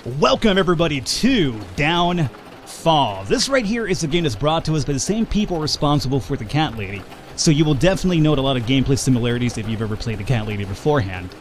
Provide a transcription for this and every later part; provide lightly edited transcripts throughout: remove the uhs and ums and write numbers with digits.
Welcome everybody to Downfall. This right here is a game that's brought to us by the same people responsible for the Cat Lady, so you will definitely note a lot of gameplay similarities if you've ever played the Cat Lady beforehand.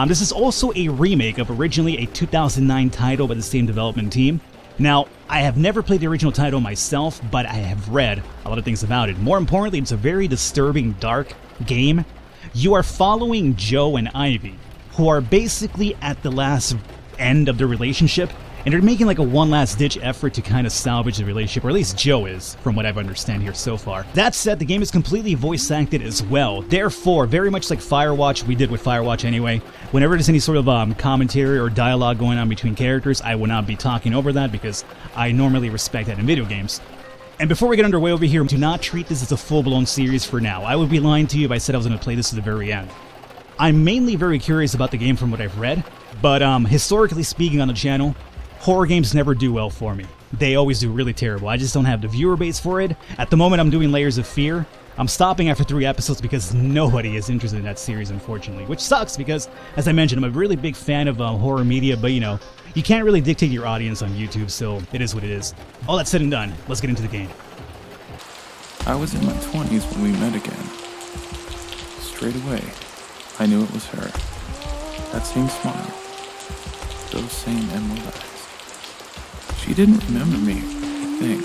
This is also a remake of originally a 2009 title by the same development team. Now, I have never played the original title myself, but I have read a lot of things about it. More importantly, it's a very disturbing, dark game. You are following Joe and Ivy, who are basically at the last end of the relationship, and they're making like a one last ditch effort to kind of salvage the relationship, or at least Joe is, from what I understand here so far. That said, the game is completely voice acted as well. Therefore, very much like Firewatch, we did with Firewatch anyway, whenever there's any sort of commentary or dialogue going on between characters, I will not be talking over that because I normally respect that in video games. And before we get underway over here, do not treat this as a full-blown series for now. I would be lying to you if I said I was going to play this to the very end. I'm mainly very curious about the game from what I've read, but historically speaking on the channel, horror games never do well for me. They always do really terrible. I just don't have the viewer base for it. At the moment I'm doing Layers of Fear. I'm stopping after 3 episodes because nobody is interested in that series, unfortunately, which sucks because, as I mentioned, I'm a really big fan of horror media, but you know, you can't really dictate your audience on YouTube, so it is what it is. All that said and done, let's get into the game. I was in my 20s when we met again. Straight away, I knew it was her. That same smile. Those same emerald eyes. She didn't remember me, I think.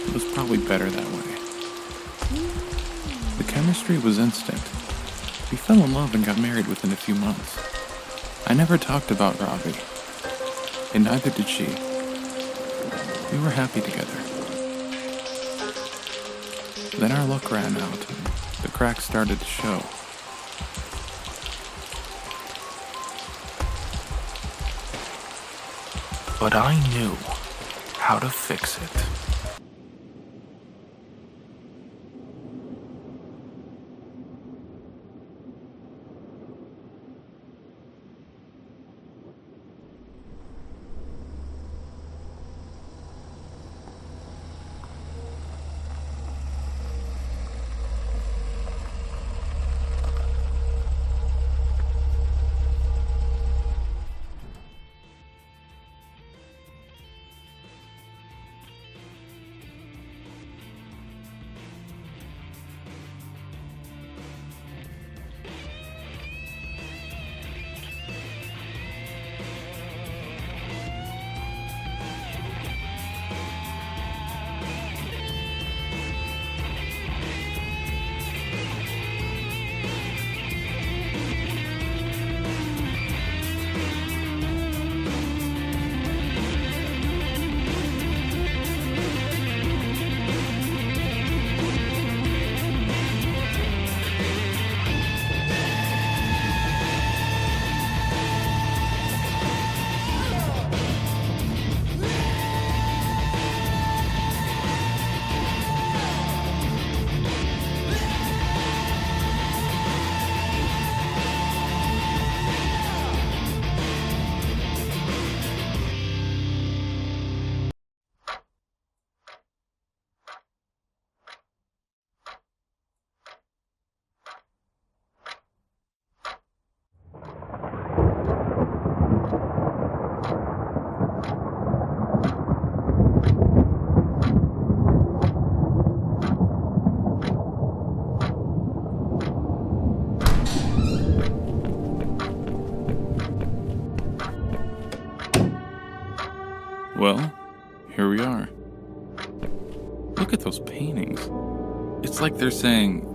It was probably better that way. The chemistry was instant. We fell in love and got married within a few months. I never talked about Robbie, and neither did she. We were happy together. Then our luck ran out, and the cracks started to show. But I knew how to fix it. Well, here we are. Look at those paintings. It's like they're saying,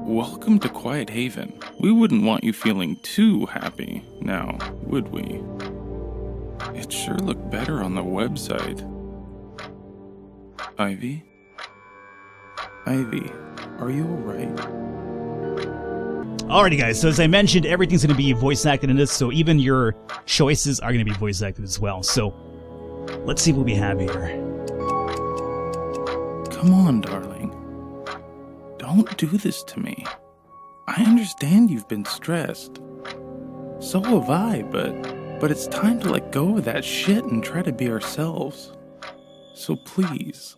"Welcome to Quiet Haven. We wouldn't want you feeling too happy now, would we?" It sure looked better on the website. Ivy? Ivy, are you alright? Alrighty guys, so as I mentioned, everything's going to be voice acted in this, so even your choices are going to be voice acted as well. So, let's see what we have here. Come on, darling. Don't do this to me. I understand you've been stressed. So have I, but it's time to let go of that shit and try to be ourselves. So please,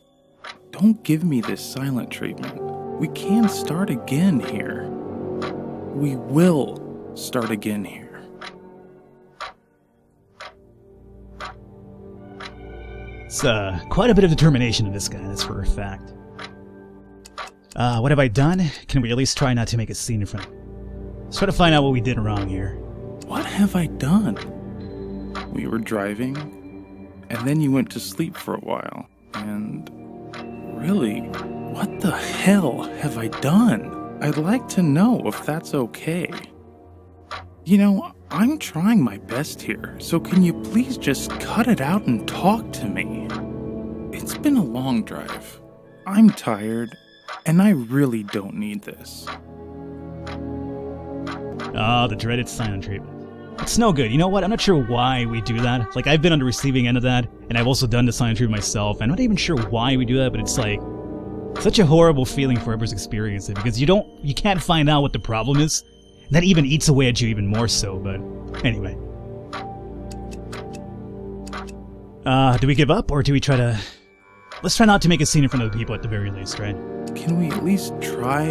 don't give me this silent treatment. We can start again here. We will start again here. It's quite a bit of determination in this guy, that's for a fact. What have I done? Can we at least try not to make a scene in front of him? Let's try to find out what we did wrong here. What have I done? We were driving, and then you went to sleep for a while. And really, what the hell have I done? I'd like to know if that's okay. You know, I'm trying my best here, so can you please just cut it out and talk to me? It's been a long drive. I'm tired, and I really don't need this. Ah, the dreaded silent treatment. It's no good. You know what? I'm not sure why we do that. Like, I've been on the receiving end of that, and I've also done the silent treatment myself. I'm not even sure why we do that, but it's like such a horrible feeling for whoever's experienced it, because you can't find out what the problem is. And that even eats away at you even more so, but anyway. Do we give up, or do we try to... Let's try not to make a scene in front of the people at the very least, right? Can we at least try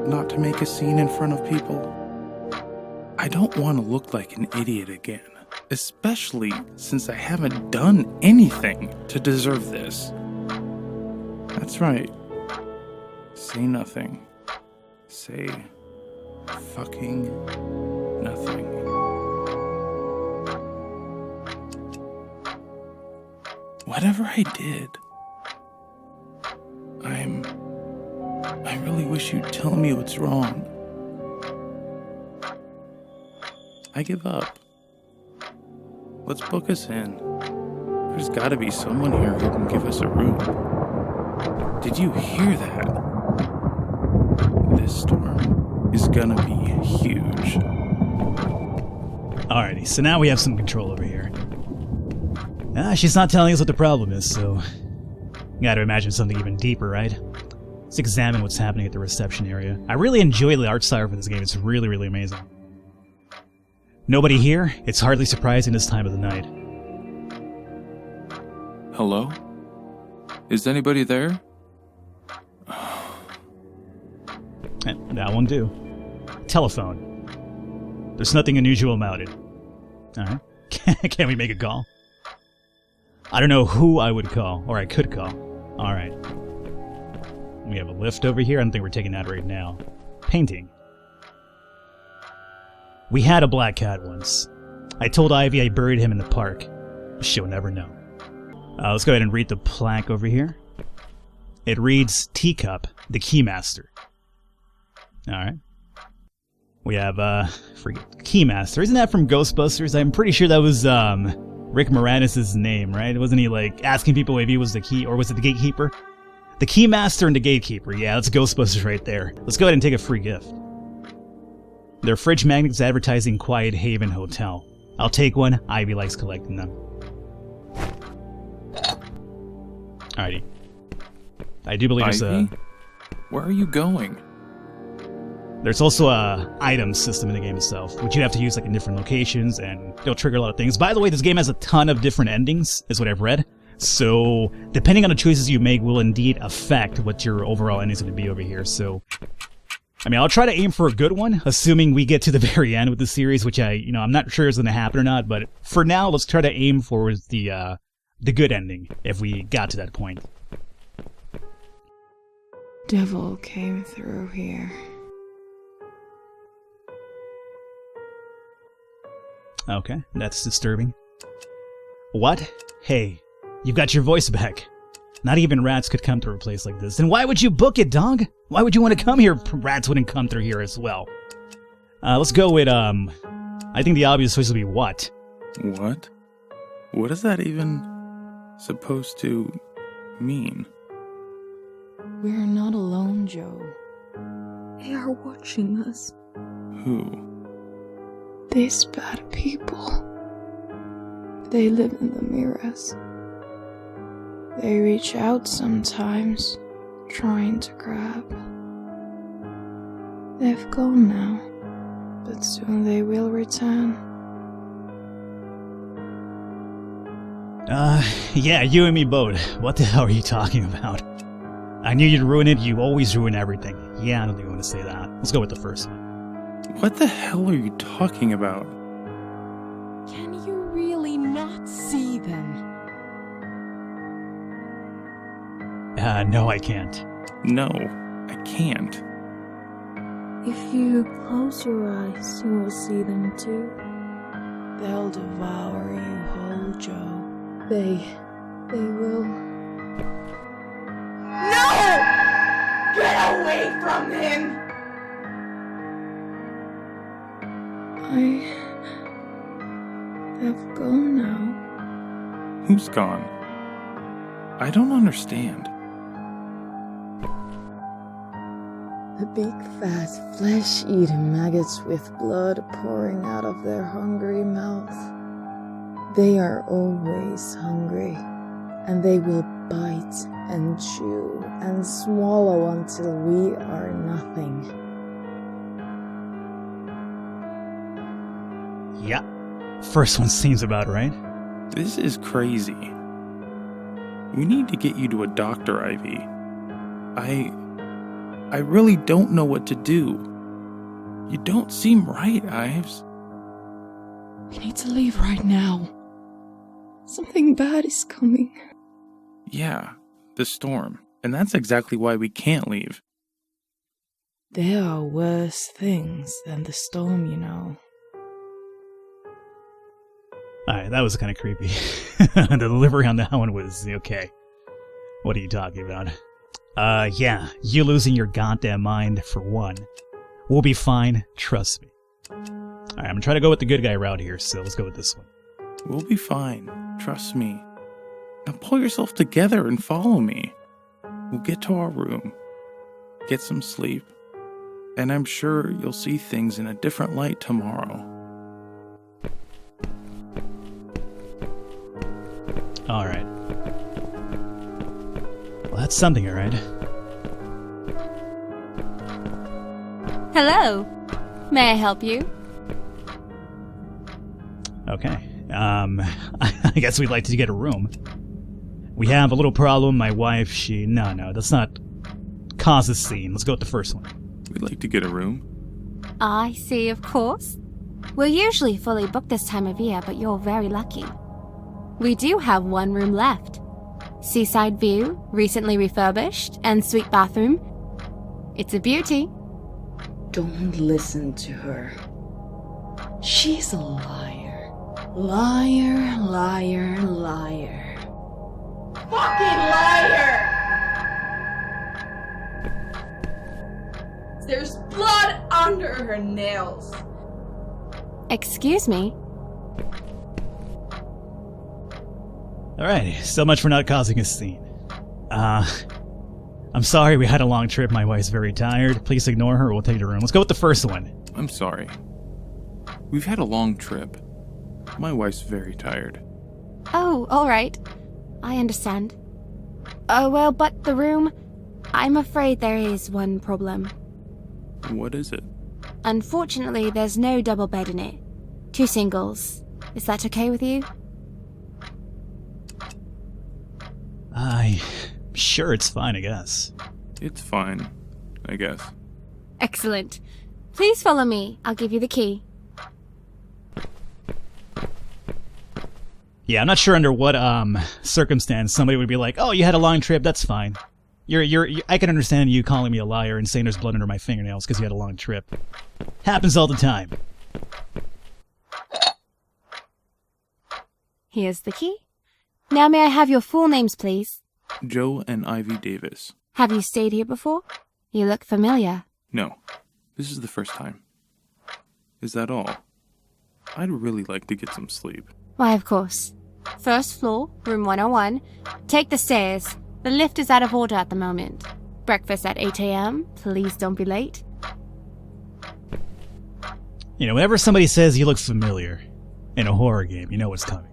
not to make a scene in front of people? I don't want to look like an idiot again, especially since I haven't done anything to deserve this. That's right. Say nothing. Say fucking nothing. Whatever I did, I really wish you'd tell me what's wrong. I give up. Let's book us in. There's gotta be someone here who can give us a room. Did you hear that? This storm is gonna be huge. Alrighty, so now we have some control over here. She's not telling us what the problem is, so... Gotta imagine something even deeper, right? Let's examine what's happening at the reception area. I really enjoy the art style for this game, it's really, really amazing. Nobody here? It's hardly surprising this time of the night. Hello? Is anybody there? That won't do. Telephone. There's nothing unusual about it. Alright. Can we make a call? I don't know who I would call, or I could call. Alright. We have a lift over here. I don't think we're taking that right now. Painting. We had a black cat once. I told Ivy I buried him in the park. She'll never know. Let's go ahead and read the plaque over here. It reads, Teacup, the Keymaster. Alright. We have, Keymaster. Isn't that from Ghostbusters? I'm pretty sure that was, Rick Moranis' name, right? Wasn't he, like, asking people if he was the key, or was it the gatekeeper? The Keymaster and the Gatekeeper. Yeah, that's Ghostbusters right there. Let's go ahead and take a free gift. They're fridge magnets advertising Quiet Haven Hotel. I'll take one. Ivy likes collecting them. Alrighty. I do believe there's Ivy? Where are you going? There's also a item system in the game itself, which you have to use like in different locations, and it'll trigger a lot of things. By the way, this game has a ton of different endings, is what I've read. So, depending on the choices you make will indeed affect what your overall ending is going to be over here. So, I mean, I'll try to aim for a good one, assuming we get to the very end with the series, which I'm not sure is going to happen or not. But for now, let's try to aim for the good ending if we got to that point. Devil came through here. Okay, that's disturbing. What? Hey, you've got your voice back. Not even rats could come through a place like this. Then why would you book it, dog? Why would you want to come here? Rats wouldn't come through here as well. Let's go with, I think the obvious choice would be what? What? What is that even supposed to mean? We're not alone, Joe. They are watching us. Who? These bad people. They live in the mirrors. They reach out sometimes, trying to grab. They've gone now, but soon they will return. Yeah, you and me both. What the hell are you talking about? I knew you'd ruin it, you always ruin everything. Yeah, I don't think I want to say that. Let's go with the first one. What the hell are you talking about? Can you really not see them? No, I can't. No, I can't. If you close your eyes, you will see them too. They'll devour you whole, Joe. They will. No! Get away from him! They've gone now. Who's gone? I don't understand. The big fat flesh-eating maggots with blood pouring out of their hungry mouth. They are always hungry, and they will bite and chew and swallow until we are nothing. Yeah. First one seems about right. This is crazy. We need to get you to a doctor, Ivy. I really don't know what to do. You don't seem right, Ives. We need to leave right now. Something bad is coming. Yeah, the storm. And that's exactly why we can't leave. There are worse things than the storm, you know. Alright, that was kind of creepy. The delivery on that one was okay. What are you talking about? Yeah, you losing your goddamn mind, for one. We'll be fine, trust me. Alright, I'm gonna try to go with the good guy route here, so let's go with this one. We'll be fine. Trust me. Now pull yourself together and follow me. We'll get to our room, get some sleep, and I'm sure you'll see things in a different light tomorrow. Alright. Well, that's something, alright. Hello. May I help you? Okay. I guess we'd like to get a room. We have a little problem. My wife, No, that's not cause a scene. Let's go with the first one. We'd like to get a room. I see, of course. We're usually fully booked this time of year, but you're very lucky. We do have one room left. Seaside view, recently refurbished, and suite bathroom. It's a beauty. Don't listen to her. She's a liar. Liar, liar, liar. Fucking liar! There's blood under her nails. Excuse me? Alright, so much for not causing a scene. I'm sorry we had a long trip. My wife's very tired. Please ignore her or we'll take her room. Let's go with the first one. I'm sorry. We've had a long trip. My wife's very tired. Oh, alright. I understand. Oh, well, but the room... I'm afraid there is one problem. What is it? Unfortunately, there's no double bed in it. 2 singles. Is that okay with you? Sure, it's fine, I guess. It's fine, I guess. Excellent. Please follow me. I'll give you the key. Yeah, I'm not sure under what circumstance somebody would be like, "Oh, you had a long trip. That's fine." I can understand you calling me a liar and saying there's blood under my fingernails because you had a long trip. Happens all the time. Here's the key. Now may I have your full names, please? Joe and Ivy Davis. Have you stayed here before? You look familiar. No, this is the first time. Is that all? I'd really like to get some sleep. Why, of course. First floor, room 101. Take the stairs. The lift is out of order at the moment. Breakfast at 8 a.m. Please don't be late. You know, whenever somebody says you look familiar in a horror game, you know what's coming.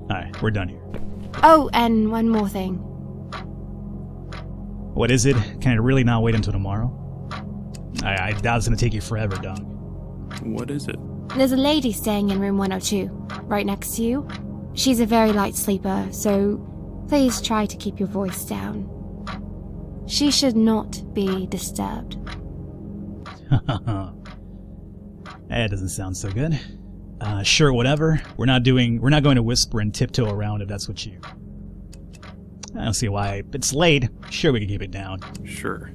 Alright, we're done here. Oh, and one more thing. What is it? Can I really not wait until tomorrow? I doubt it's gonna take you forever, dog. What is it? There's a lady staying in room 102, right next to you. She's a very light sleeper, so please try to keep your voice down. She should not be disturbed. That doesn't sound so good. Sure, whatever. We're not going to whisper and tiptoe around if that's what you... I don't see why. It's late. Sure, we can keep it down. Sure.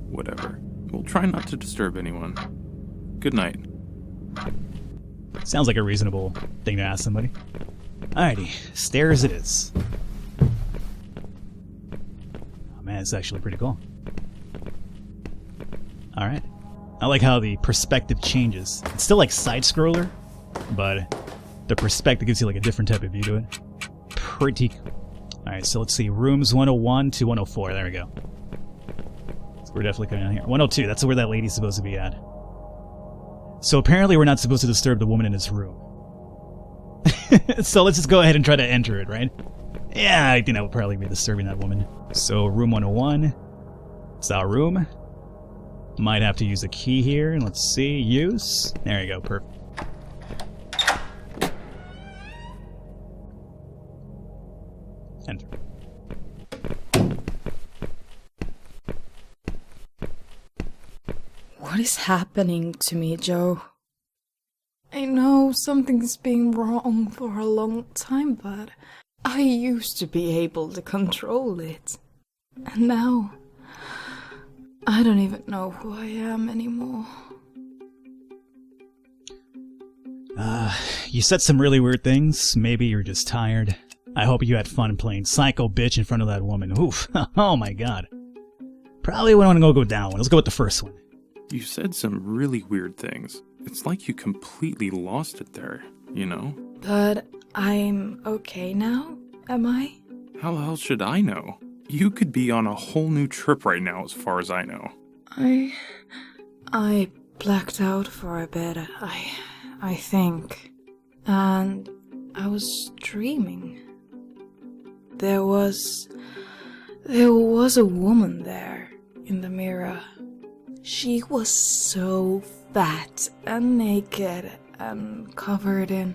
Whatever. We'll try not to disturb anyone. Good night. Sounds like a reasonable thing to ask somebody. Alrighty, stairs it is. Oh man, it's actually pretty cool. Alright. I like how the perspective changes. It's still like side-scroller, but the perspective gives you like a different type of view to it. Pretty cool. Alright, so let's see. Rooms 101 to 104. There we go. So we're definitely coming down here. 102, that's where that lady's supposed to be at. So apparently we're not supposed to disturb the woman in this room. So let's just go ahead and try to enter it, right? Yeah, I think that would probably be disturbing that woman. So room 101. It's our room. Might have to use a key here. Let's see. Use. There you go. Perfect. Enter. What is happening to me, Joe? I know something's been wrong for a long time, but I used to be able to control it. And now, I don't even know who I am anymore. You said some really weird things. Maybe you're just tired. I hope you had fun playing psycho bitch in front of that woman. Oof. Oh my god. Probably wouldn't want to go down one. Let's go with the first one. You said some really weird things. It's like you completely lost it there, you know? But I'm okay now, am I? How the hell should I know? You could be on a whole new trip right now as far as I know. I blacked out for a bit, I think. And I was dreaming. There was a woman there in the mirror. She was so fat and naked and covered in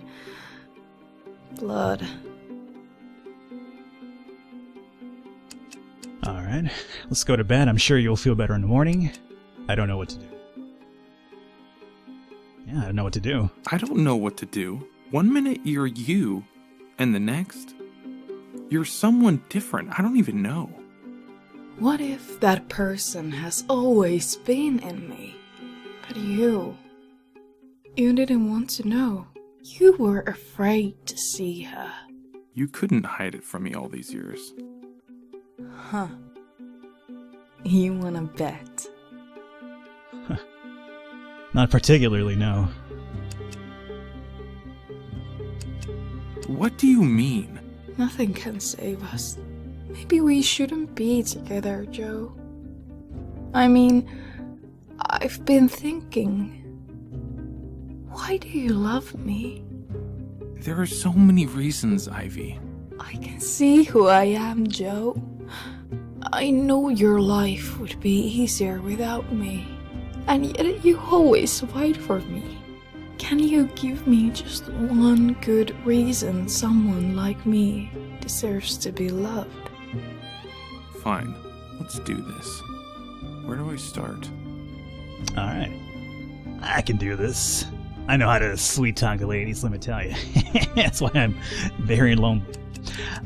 blood. Alright, let's go to bed. I'm sure you'll feel better in the morning. I don't know what to do. Yeah, I don't know what to do. I don't know what to do. One minute you're you, and the next, you're someone different. I don't even know. What if that person has always been in me? But you didn't want to know. You were afraid to see her. You couldn't hide it from me all these years. Huh. You wanna bet? Not particularly, no. What do you mean? Nothing can save us. Maybe we shouldn't be together, Joe. I mean, I've been thinking. Why do you love me? There are so many reasons, Ivy. I can see who I am, Joe. I know your life would be easier without me. And yet you always fight for me. Can you give me just one good reason someone like me deserves to be loved? Fine, let's do this. Where do I start? Alright. I can do this. I know how to sweet talk the ladies, let me tell you. That's why I'm very lonely.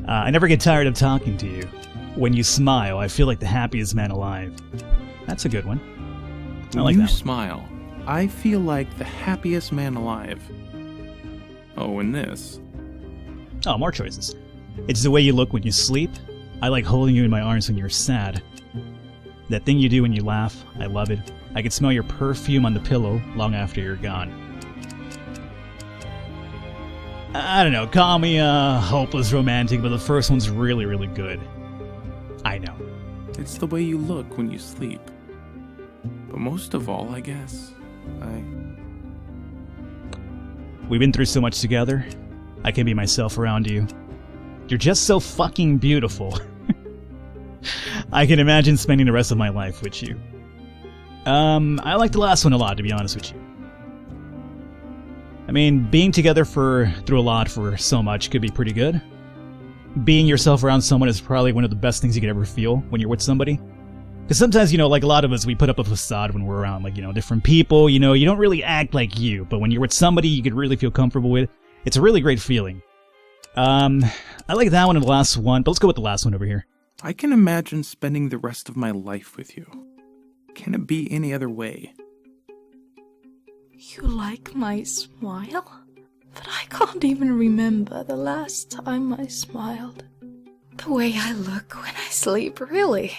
I never get tired of talking to you. When you smile, I feel like the happiest man alive. That's a good one. I like When you that one. smile, I feel like the happiest man alive. Oh, and this. Oh, more choices. It's the way you look when you sleep. I like holding you in my arms when you're sad. That thing you do when you laugh, I love it. I can smell your perfume on the pillow long after you're gone. I don't know, call me a hopeless romantic, but the first one's really, really good. I know. It's the way you look when you sleep. But most of all, I guess, We've been through so much together. I can be myself around you. You're just so fucking beautiful. I can imagine spending the rest of my life with you. I like the last one a lot, to be honest with you. I mean, being together through a lot for so much could be pretty being yourself around someone is probably one of the best things you could ever feel when you're with somebody. Because Because sometimes, like a lot of us, we put up a facade when we're around, like, different people, you don't really act like you, but when you're with somebody you could really feel comfortable with, it's a really great feeling. I like that one and the last one, but let's go with the last one over here. I can imagine spending the rest of my life with you. Can it be any other way? You like my smile? But I can't even remember the last time I smiled. The way I look when I sleep, really.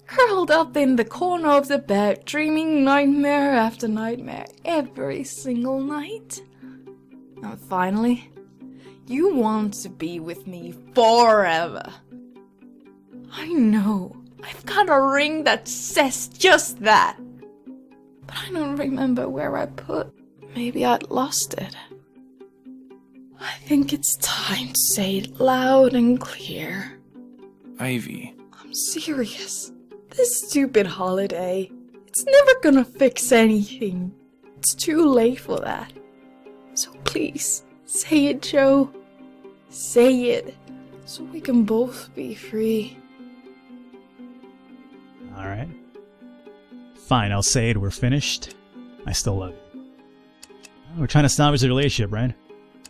Curled up in the corner of the bed, dreaming nightmare after nightmare every single night. And finally, you want to be with me forever. I know, I've got a ring that says just that. But I don't remember where I put. Maybe I'd lost it. I think it's time to say it loud and clear. Ivy. I'm serious. This stupid holiday, it's never gonna fix anything. It's too late for that. So please, say it, Joe. Say it, so we can both be free. Alright. Fine, I'll say it, we're finished. I still love you. We're trying to salvage the relationship, right?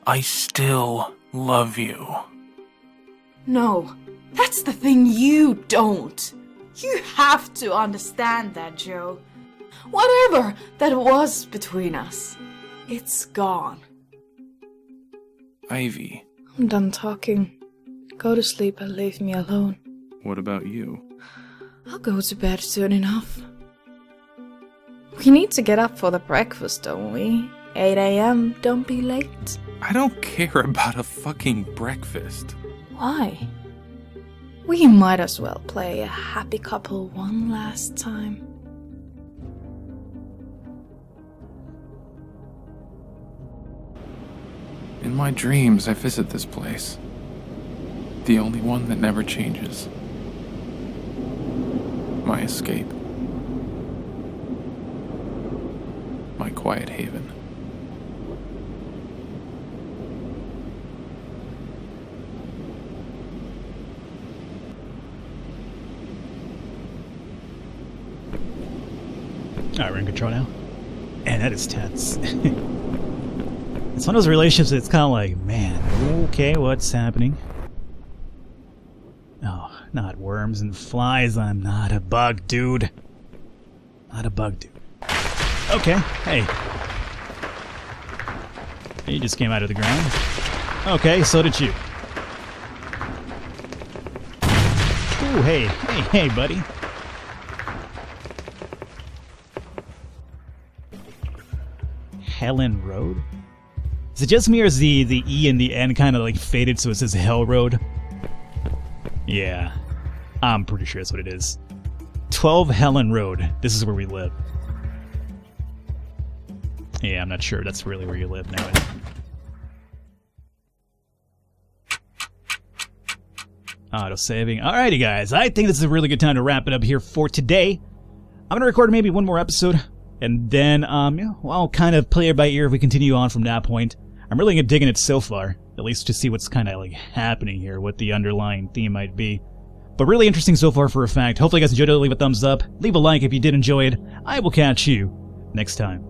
I still love you. No, that's the thing you don't. You have to understand that, Joe. Whatever that was between us, it's gone. Ivy. I'm done talking. Go to sleep and leave me alone. What about you? I'll go to bed soon enough. We need to get up for the breakfast, don't we? 8 a.m., don't be late. I don't care about a fucking breakfast. Why? We might as well play a happy couple one last time. In my dreams, I visit this place. The only one that never changes. My escape. My quiet haven. Alright, we're in control now. And that is tense. It's one of those relationships that's kind of like, man, okay, what's happening? Oh, not worms and flies. I'm not a bug, dude. Not a bug, dude. Okay, hey. You just came out of the ground. Okay, so did you. Ooh, hey, buddy. Helen Road? Is it just me or is the E and the N kind of like faded so it says Hell Road? Yeah, I'm pretty sure that's what it is. 12 Helen Road. This is where we live. Yeah, I'm not sure that's really where you live now. Auto-saving. Alrighty, guys. I think this is a really good time to wrap it up here for today. I'm going to record maybe one more episode. And then, I'll kind of play it by ear if we continue on from that point. I'm really digging it so far, at least to see what's kind of like happening here, what the underlying theme might be. But really interesting so far for a fact. Hopefully you guys enjoyed it. Leave a thumbs up. Leave a like if you did enjoy it. I will catch you next time.